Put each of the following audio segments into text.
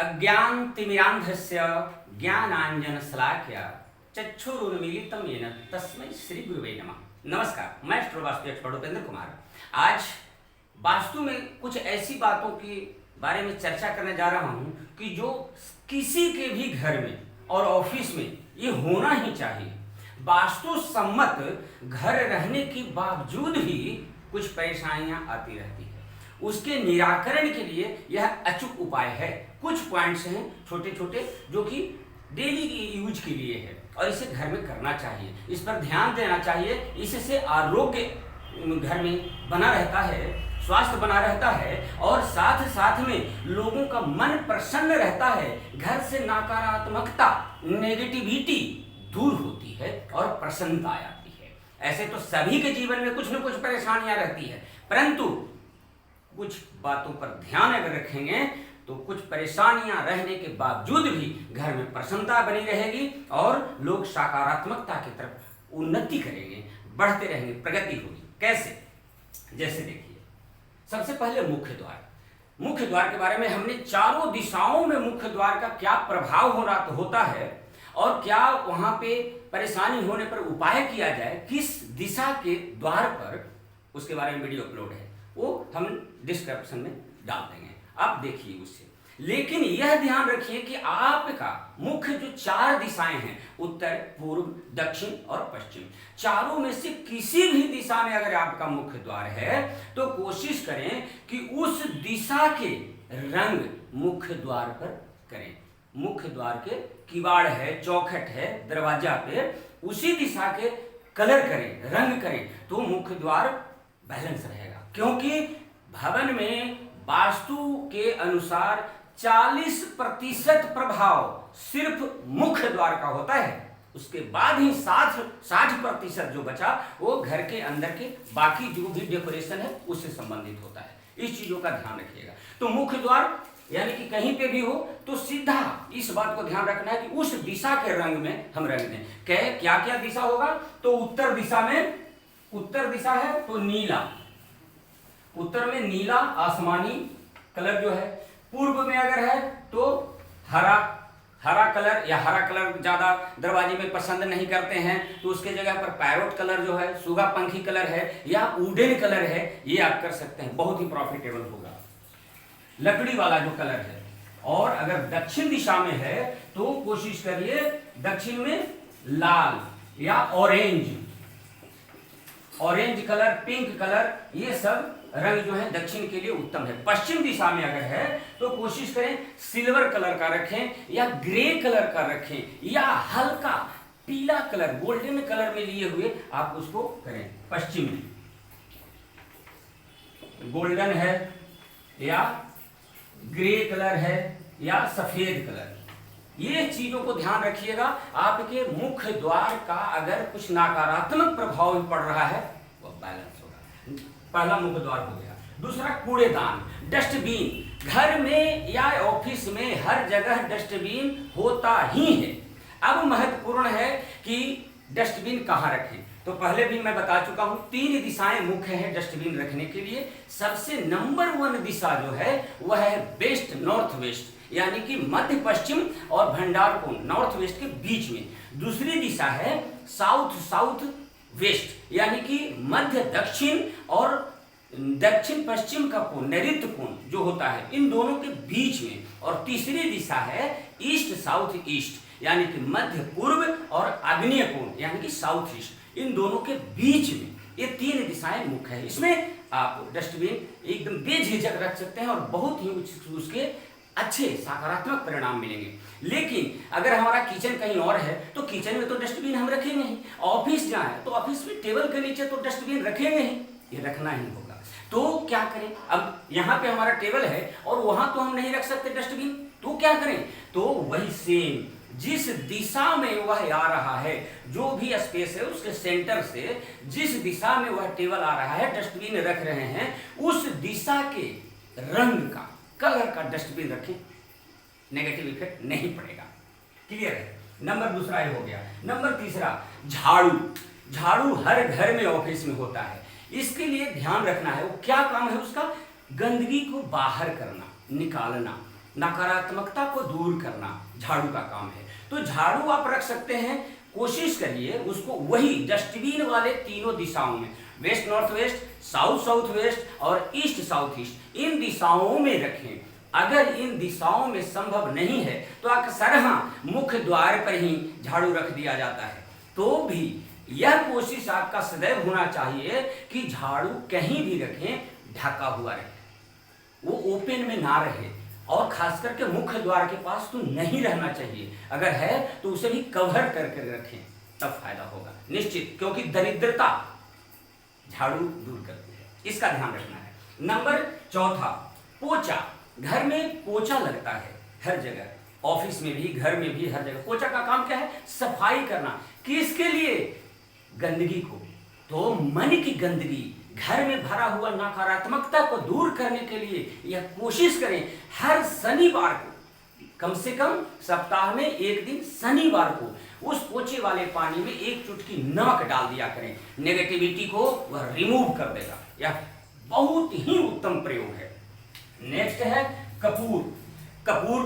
अज्ञानतिमिरान्धस्य ज्ञानाञ्जनशलाकया चक्षुरुन्मीलितं येन तस्मै श्री गुरुवे नमः। नमस्कार, मैं एस्ट्रो वास्तु एक्सपर्ट उपेंद्र कुमार। आज वास्तु में कुछ ऐसी बातों के बारे में चर्चा करने जा रहा हूं कि जो किसी के भी घर में और ऑफिस में ये होना ही चाहिए। वास्तु सम्मत घर रहने के बावजूद भी कुछ परेशानियां आती रहती है। उसके निराकरण के लिए यह अचूक उपाय है। कुछ पॉइंट्स हैं छोटे छोटे जो कि डेली की यूज के लिए है और इसे घर में करना चाहिए, इस पर ध्यान देना चाहिए। इससे आरोग्य घर में बना रहता है, स्वास्थ्य बना रहता है और साथ साथ में लोगों का मन प्रसन्न रहता है। घर से नकारात्मकता, नेगेटिविटी दूर होती है और प्रसन्नता आती है। ऐसे तो सभी के जीवन में कुछ न कुछ परेशानियां रहती है, परंतु कुछ बातों पर ध्यान अगर रखेंगे तो कुछ परेशानियां रहने के बावजूद भी घर में प्रसन्नता बनी रहेगी और लोग सकारात्मकता की तरफ उन्नति करेंगे, बढ़ते रहेंगे, प्रगति होगी। कैसे? जैसे देखिए, सबसे पहले मुख्य द्वार। मुख्य द्वार के बारे में हमने चारों दिशाओं में मुख्य द्वार का क्या प्रभाव होता है और क्या वहां पे परेशानी होने पर उपाय किया जाए, किस दिशा के द्वार पर, उसके बारे में वीडियो अपलोड है, वो हम डिस्क्रिप्शन में डाल देंगे, आप देखिए उससे। लेकिन यह ध्यान रखिए कि आपका मुख्य जो चार दिशाएं हैं, उत्तर, पूर्व, दक्षिण और पश्चिम, चारों में से किसी भी दिशा में अगर आपका मुख्य द्वार है तो कोशिश करें कि उस दिशा के रंग मुख्य द्वार पर करें। मुख्य द्वार के किवाड़ है, चौखट है, दरवाजा पे उसी दिशा के कलर करें, रंग करें, तो मुख्य द्वार बैलेंस रहेगा। क्योंकि भवन में वास्तु के अनुसार 40% प्रभाव सिर्फ मुख्य द्वार का होता है, उसके बाद ही 60% जो बचा वो घर के अंदर के बाकी जो भी डेकोरेशन है उससे संबंधित होता है। इस चीजों का ध्यान रखिएगा। तो मुख्य द्वार यानी कि कहीं पे भी हो तो सीधा इस बात को ध्यान रखना है कि उस दिशा के रंग में हम रंग दें। क्या क्या दिशा होगा? तो उत्तर दिशा में, उत्तर दिशा है तो नीला, उत्तर में नीला आसमानी कलर जो है। पूर्व में अगर है तो हरा कलर, या हरा कलर ज्यादा दरवाजे में पसंद नहीं करते हैं तो उसके जगह पर पैरोट कलर जो है, सुगा पंखी कलर है या वुडन कलर है, ये आप कर सकते हैं, बहुत ही प्रॉफिटेबल होगा। लकड़ी वाला जो कलर है। और अगर दक्षिण दिशा में है तो कोशिश करिए दक्षिण में लाल या ऑरेंज कलर, पिंक कलर, ये सब रंग जो है दक्षिण के लिए उत्तम है। पश्चिम दिशा में अगर है तो कोशिश करें सिल्वर कलर का रखें या ग्रे कलर का रखें या हल्का पीला कलर, गोल्डन कलर में लिए हुए आप उसको करें। पश्चिम में गोल्डन है या ग्रे कलर है या सफेद कलर, ये चीजों को ध्यान रखिएगा। आपके मुख्य द्वार का अगर कुछ नकारात्मक प्रभाव पड़ रहा है वो बैलेंस होगा। पहला मुख्य द्वार हो गया। दूसरा कूड़ेदान, डस्टबिन। घर में या ऑफिस में हर जगह डस्टबिन होता ही है। अब महत्वपूर्ण है कि डस्टबिन कहाँ रखें। तो पहले भी मैं बता चुका हूं, 3 दिशाएं मुख्य हैं डस्टबिन रखने के लिए। सबसे नंबर 1 दिशा जो है वह है वेस्ट नॉर्थ वेस्ट, यानी कि मध्य पश्चिम और भंडार कोण नॉर्थ वेस्ट के बीच में। दूसरी दिशा है साउथ साउथ वेस्ट, यानी कि मध्य दक्षिण और दक्षिण पश्चिम का कोण, नैऋत्य कोण जो होता है, इन दोनों के बीच में। और तीसरी दिशा है ईस्ट साउथ ईस्ट, यानी कि मध्य पूर्व और आग्नेय कोण, यानी कि साउथ ईस्ट, इन दोनों के बीच में। ये 3 दिशाएं मुख्य है। इसमें आप डस्टबिन एकदम बेझिझक रख सकते हैं और बहुत ही उसके अच्छे सकारात्मक परिणाम मिलेंगे। लेकिन अगर हमारा किचन कहीं और है तो किचन में तो डस्टबिन हम रखेंगे ही। ऑफिस जहाँ है तो ऑफिस में टेबल के नीचे तो डस्टबिन रखेंगे ही, ये रखना ही होगा। तो क्या करें? अब यहाँ पे हमारा टेबल है और वहां तो हम नहीं रख सकते डस्टबिन, तो क्या करें? तो वही सेम जिस दिशा में वह आ रहा है, जो भी स्पेस है उसके सेंटर से जिस दिशा में वह टेबल आ रहा है, डस्टबिन रख रहे हैं, उस दिशा के रंग का, कलर का डस्टबिन रखें, नेगेटिव इफेक्ट नहीं पड़ेगा। क्लियर है? नंबर दूसरा ये हो गया। नंबर तीसरा झाड़ू। झाड़ू हर घर में, ऑफिस में होता है। इसके लिए ध्यान रखना है, वो क्या काम है उसका? गंदगी को बाहर करना, निकालना। नकारात्मकता को दूर करना झाड़ू का काम है। तो झाड़ू आप रख सकते हैं, कोशिश करिए उसको वही डस्टबिन वाले तीनों दिशाओं में, west north west, south south west और ईस्ट साउथ ईस्ट, इन दिशाओं में रखें। अगर इन दिशाओं में संभव नहीं है तो अक्सर मुख्य द्वार पर ही झाड़ू रख दिया जाता है। तो भी यह कोशिश आपका सदैव होना चाहिए कि झाड़ू कहीं भी रखें ढका हुआ रहे, वो ओपन में ना रहे, और खास करके मुख्य द्वार के पास तो नहीं रहना चाहिए। अगर है तो उसे भी कवर करके रखें, तब फायदा होगा निश्चित, क्योंकि दरिद्रता झाड़ू दूर करती है, इसका ध्यान रखना है। नंबर चौथा, पोछा। घर में पोछा लगता है हर जगह, ऑफिस में भी, घर में भी, हर जगह। पोछा का काम क्या है? सफाई करना। किसके लिए? गंदगी को। तो मन की गंदगी, घर में भरा हुआ नकारात्मकता को दूर करने के लिए यह कोशिश करें हर शनिवार को, कम से कम सप्ताह में एक दिन शनिवार को उस पोछे वाले पानी में एक चुटकी नमक डाल दिया करें। नेगेटिविटी को वह रिमूव कर देगा। यह बहुत ही उत्तम प्रयोग है। नेक्स्ट है कपूर। कपूर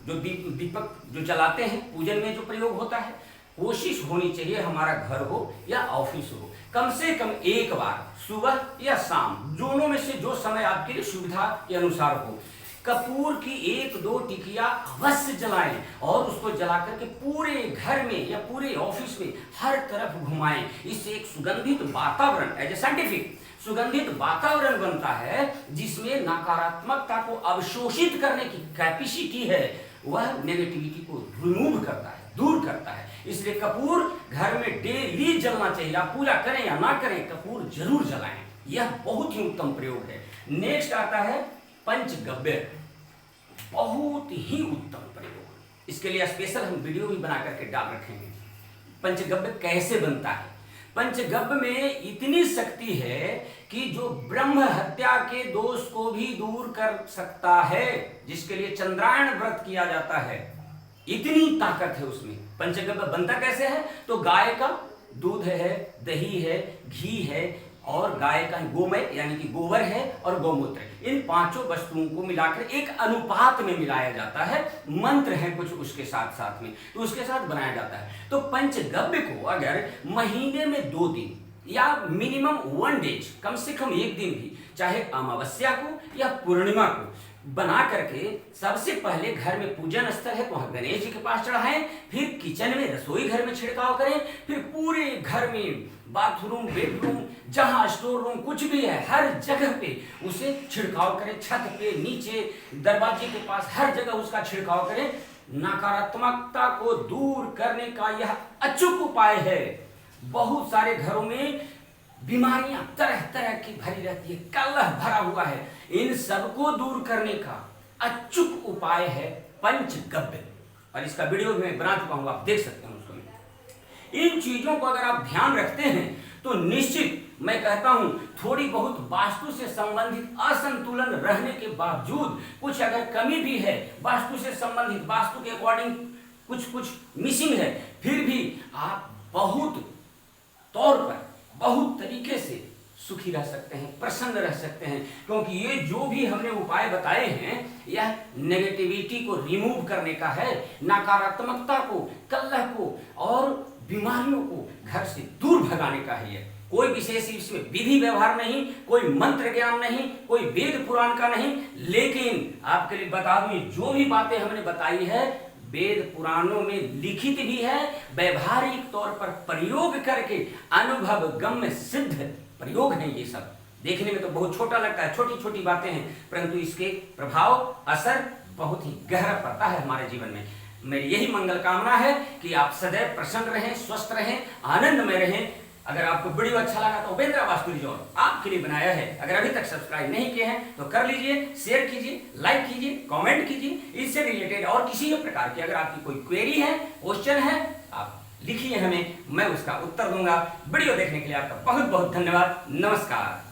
जो दीपक जो जलाते हैं पूजन में जो प्रयोग होता है, कोशिश होनी चाहिए हमारा घर हो या ऑफिस हो, कम से कम एक बार सुबह या शाम, दोनों में से जो समय आपके लिए सुविधा के अनुसार हो, कपूर की एक दो टिकिया अवश्य जलाएं और उसको जला करके पूरे घर में या पूरे ऑफिस में हर तरफ घुमाएं। इससे एक सुगंधित वातावरण, एज ए साइंटिफिक सुगंधित वातावरण बनता है, जिसमें नकारात्मकता को अवशोषित करने की कैपेसिटी है, वह नेगेटिविटी को रिमूव करता है, दूर करता है। इसलिए कपूर घर में डेली जलना चाहिए। आप पूजा करें या ना करें, कपूर जरूर जलाएं। यह बहुत ही उत्तम प्रयोग है। नेक्स्ट आता है पंचगव्य। बहुत ही उत्तम प्रयोग, इसके लिए स्पेशल हम वीडियो भी बना करके डाल रखेंगे। पंचगव्य कैसे बनता है? पंचगव्य में इतनी शक्ति है कि जो ब्रह्म हत्या के दोष को भी दूर कर सकता है, जिसके लिए चंद्रायण व्रत किया जाता है, इतनी ताकत है उसमें। पंचगव्य बनता कैसे है? तो गाय का दूध है, दही है, घी है, और गाय का गोमय यानी कि गोबर है, और गौमूत्र, इन पांचों वस्तुओं को मिलाकर एक अनुपात में मिलाया जाता है। मंत्र है कुछ उसके साथ साथ में, तो उसके साथ बनाया जाता है। तो पंचगव्य को अगर महीने में 2 दिन या मिनिमम 1 डे, कम से कम एक दिन भी, चाहे अमावस्या को या पूर्णिमा को बना करके सबसे पहले घर में पूजन स्थल है वहां गणेश जी के पास चढ़ाएं, फिर किचन में, रसोई घर में छिड़काव करें, फिर पूरे घर में, बाथरूम, बेडरूम, जहां स्टोर रूम कुछ भी है, हर जगह पे उसे छिड़काव करें। छत पे, नीचे, दरवाजे के पास, हर जगह उसका छिड़काव करें। नकारात्मकता को दूर करने का यह अचूक उपाय है। बहुत सारे घरों में बीमारियां तरह तरह की भरी रहती है, कलह भरा हुआ है, इन सबको दूर करने का अचूक उपाय है पंचगव्य, और इसका वीडियो भी मैं बना चुका हूं, आप देख सकते हैं उसको। इन चीजों को अगर आप ध्यान रखते हैं तो निश्चित मैं कहता हूं, थोड़ी बहुत वास्तु से संबंधित असंतुलन रहने के बावजूद, कुछ अगर कमी भी है वास्तु से संबंधित, वास्तु के अकॉर्डिंग कुछ मिसिंग है, फिर भी आप बहुत तौर पर, बहुत तरीके से सुखी रह सकते हैं, प्रसन्न रह सकते हैं, क्योंकि ये जो भी हमने उपाय बताए हैं यह नेगेटिविटी को रिमूव करने का है, नकारात्मकता को, कलह को और बीमारियों को घर से दूर भगाने का है। कोई विशेष इसमें विधि व्यवहार नहीं, कोई मंत्र ज्ञान नहीं, कोई वेद पुराण का नहीं, लेकिन आपके लिए बता दूं, जो भी बातें हमने बताई है वेद पुराणों में लिखित भी है, व्यवहारिक तौर पर प्रयोग करके अनुभव गम्य सिद्ध प्रयोग हैं। ये सब देखने में तो बहुत छोटा लगता है, छोटी छोटी बातें हैं, परंतु इसके प्रभाव, असर बहुत ही गहरा पड़ता है हमारे जीवन में। मेरी यही मंगल कामना है कि आप सदैव प्रसन्न रहें, स्वस्थ रहें, आनंद में रहें। अगर आपको वीडियो अच्छा लगा तो उपेंद्र वास्तु रिजॉर्ट आपके लिए बनाया है। अगर अभी तक सब्सक्राइब नहीं किए हैं तो कर लीजिए, शेयर कीजिए, लाइक कीजिए, कमेंट कीजिए। इससे रिलेटेड और किसी भी प्रकार की अगर आपकी कोई क्वेरी है, क्वेश्चन है, आप लिखिए हमें, मैं उसका उत्तर दूंगा। वीडियो देखने के लिए आपका बहुत बहुत धन्यवाद। नमस्कार।